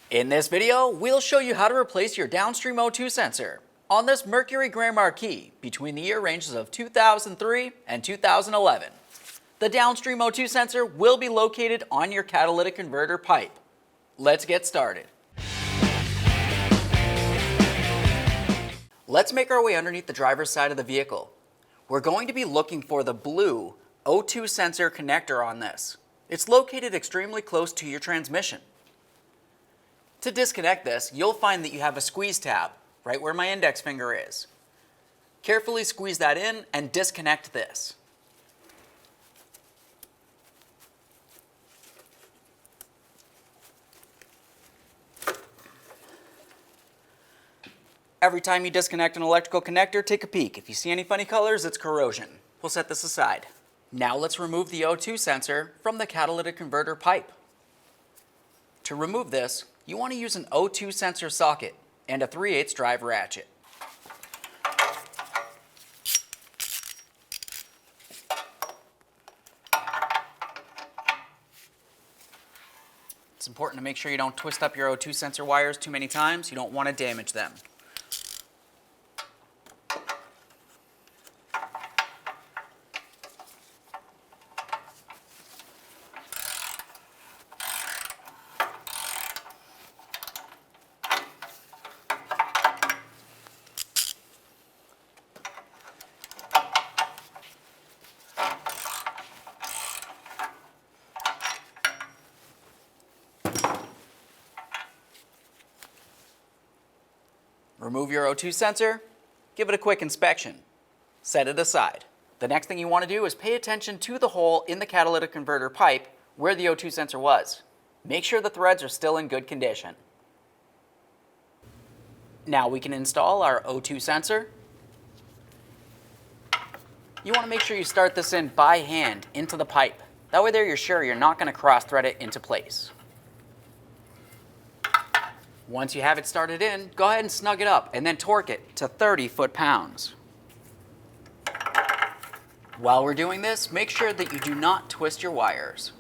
In this video, we'll show you how to replace your downstream O2 sensor on this Mercury Grand Marquis between the year ranges of 2003 and 2011. The downstream O2 sensor will be located on your catalytic converter pipe. Let's get started. Let's make our way underneath the driver's side of the vehicle. We're going to be looking for the blue O2 sensor connector on this. It's located extremely close to your transmission. To disconnect this, you'll find that you have a squeeze tab right where my index finger is. Carefully squeeze that in and disconnect this. Every time you disconnect an electrical connector, take a peek. If you see any funny colors, it's corrosion. We'll set this aside. Now let's remove the O2 sensor from the catalytic converter pipe. To remove this, you want to use an O2 sensor socket and a 3/8 drive ratchet. It's important to make sure you don't twist up your O2 sensor wires too many times. You don't want to damage them. Remove your O2 sensor, give it a quick inspection, set it aside. The next thing you want to do is pay attention to the hole in the catalytic converter pipe where the O2 sensor was. Make sure the threads are still in good condition. Now we can install our O2 sensor. You want to make sure you start this in by hand into the pipe. That way there you're sure you're not going to cross-thread it into place. Once you have it started in, go ahead and snug it up and then torque it to 30 foot-pounds. While we're doing this, make sure that you do not twist your wires.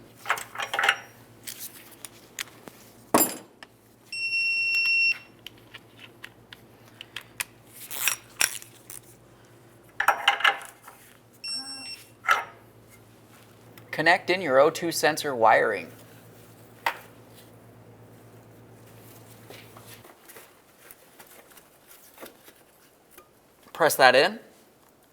Connect in your O2 sensor wiring. Press that in,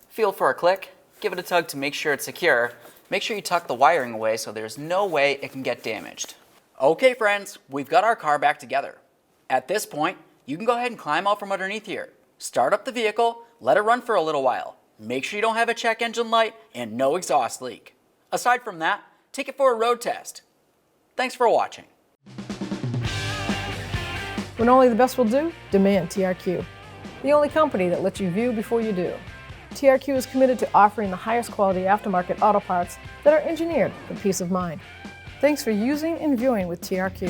feel for a click, give it a tug to make sure it's secure. Make sure you tuck the wiring away so there's no way it can get damaged. Okay friends, we've got our car back together. At this point, you can go ahead and climb out from underneath here. Start up the vehicle, let it run for a little while. Make sure you don't have a check engine light and no exhaust leak. Aside from that, take it for a road test. Thanks for watching. When only the best will do, demand TRQ. The only company that lets you view before you do. TRQ is committed to offering the highest quality aftermarket auto parts that are engineered for peace of mind. Thanks for using and viewing with TRQ.